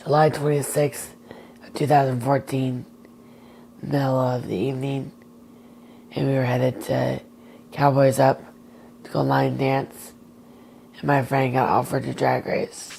July 26th of 2014, middle of the evening, and we were headed to Cowboys Up to go line dance, and my friend got offered to drag race.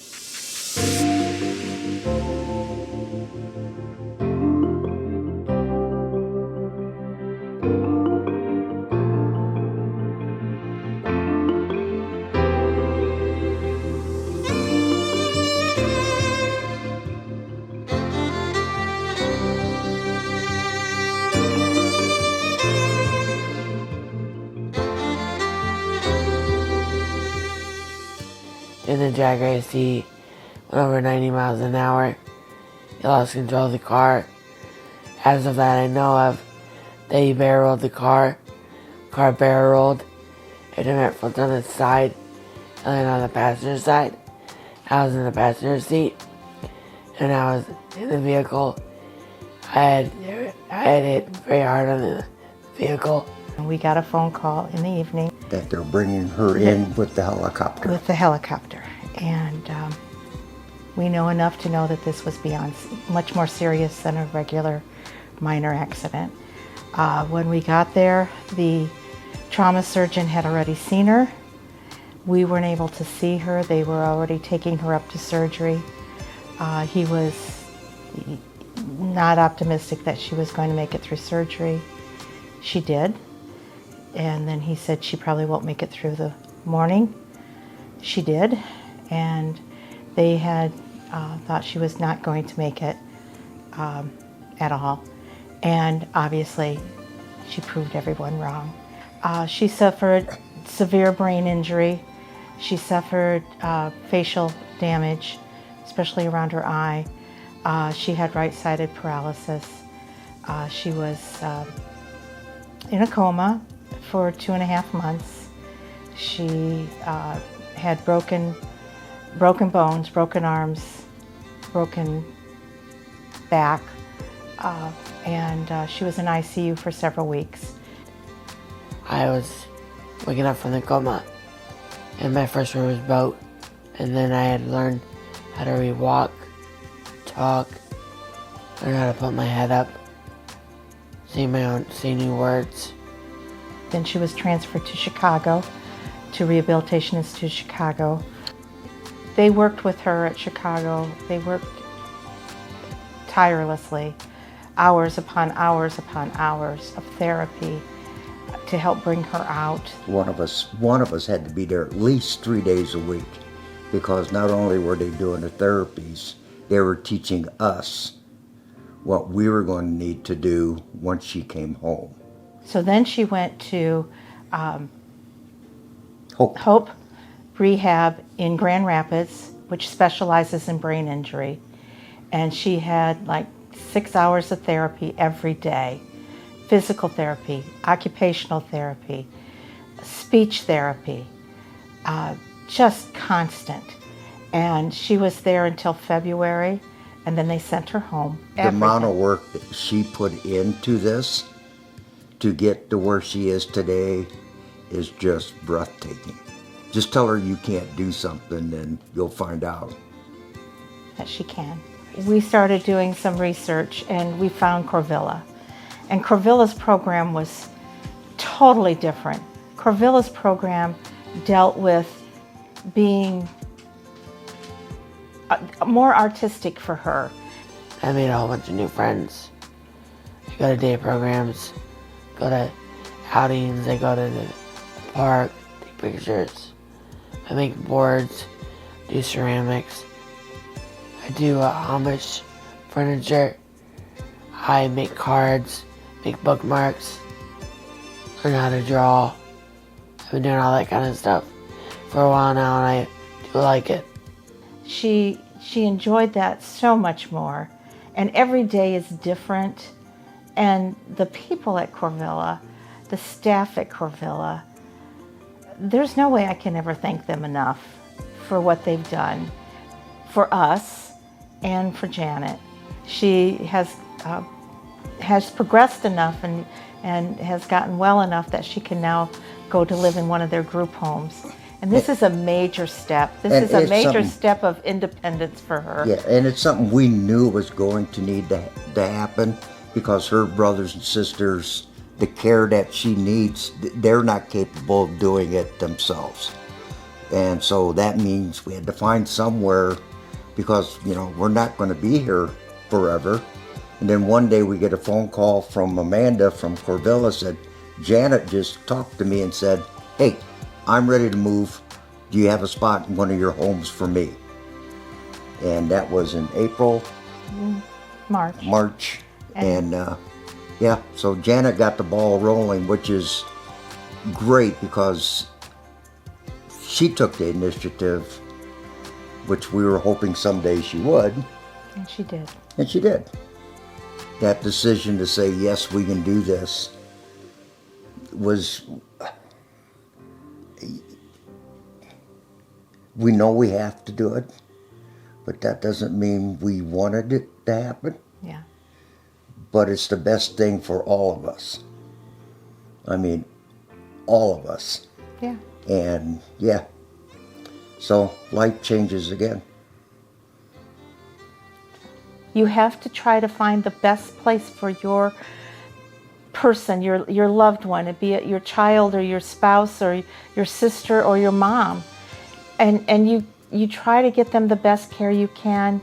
In the drag race, he went over 90 miles an hour. He lost control of the car. As of that, I know of that he barreled the car. Car barreled. It went flipped on its side and then on the passenger side. I was in the passenger seat and I was in the vehicle. I had hit very hard on the vehicle. We got a phone call in the evening that they're bringing her in with the helicopter. And we know enough to know that this was beyond much more serious than a regular minor accident. When we got there, the trauma surgeon had already seen her. We weren't able to see her. They were already taking her up to surgery. He was not optimistic that she was going to make it through surgery. She did. And then he said she probably won't make it through the morning. She did. And they had thought she was not going to make it at all. And obviously, she proved everyone wrong. She suffered severe brain injury. She suffered facial damage, especially around her eye. She had right-sided paralysis. She was in a coma for 2.5 months. She had broken bones, broken arms, broken back, and she was in ICU for several weeks. I was waking up from the coma, and my first word was boat, and then I had learned how to re-walk, talk, learn how to put my head up, say new words. Then she was transferred to Chicago, to Rehabilitation Institute Chicago. They worked with her at Chicago. They worked tirelessly, hours upon hours upon hours of therapy to help bring her out. One of us had to be there at least 3 days a week, because not only were they doing the therapies, they were teaching us what we were going to need to do once she came home. So then she went to Hope Rehab in Grand Rapids, which specializes in brain injury. And she had like 6 hours of therapy every day. Physical therapy, occupational therapy, speech therapy, just constant. And she was there until February, and then they sent her home. The amount of work that she put into this to get to where she is today is just breathtaking. Just tell her you can't do something and you'll find out that she can. We started doing some research and we found Corvilla. And Corvilla's program was totally different. Corvilla's program dealt with being more artistic for her. I made a whole bunch of new friends. I go to day programs, go to outings, I go to the park, take pictures. I make boards, do ceramics. I do Amish furniture. I make cards, make bookmarks, learn how to draw. I've been doing all that kind of stuff for a while now, and I do like it. She enjoyed that so much more, and every day is different. And the people at Corvilla, the staff at Corvilla, there's no way I can ever thank them enough for what they've done for us and for Janet. She has progressed enough and has gotten well enough that she can now go to live in one of their group homes And this is a major step. This And is a it's major something- step of independence for her. Yeah, and it's something we knew was going to need to happen because her brothers and sisters, the care that she needs, they're not capable of doing it themselves. And so that means we had to find somewhere because, we're not going to be here forever. And then one day we get a phone call from Amanda from Corvilla, said, Janet just talked to me and said, hey, I'm ready to move. Do you have a spot in one of your homes for me? And that was in April, March. And yeah, so Janet got the ball rolling, which is great because she took the initiative, which we were hoping someday she would. And she did. And she did. That decision to say, yes, we can do this was, we know we have to do it, but that doesn't mean we wanted it to happen. Yeah. But it's the best thing for all of us. I mean, all of us. Yeah. And yeah, so life changes again. You have to try to find the best place for your person, your loved one, be it your child or your spouse or your sister or your mom. And you try to get them the best care you can,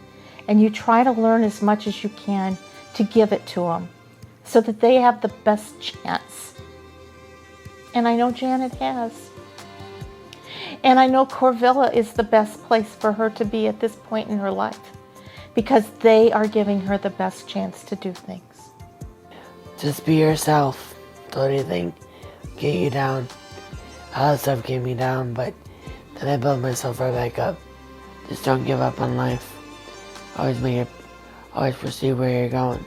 and you try to learn as much as you can to give it to them so that they have the best chance. And I know Janet has. And I know Corvilla is the best place for her to be at this point in her life because they are giving her the best chance to do things. Just be yourself. Don't let anything get you down. A lot of stuff get me down, but then I build myself right back up. Just don't give up on life. Always pursue where you're going.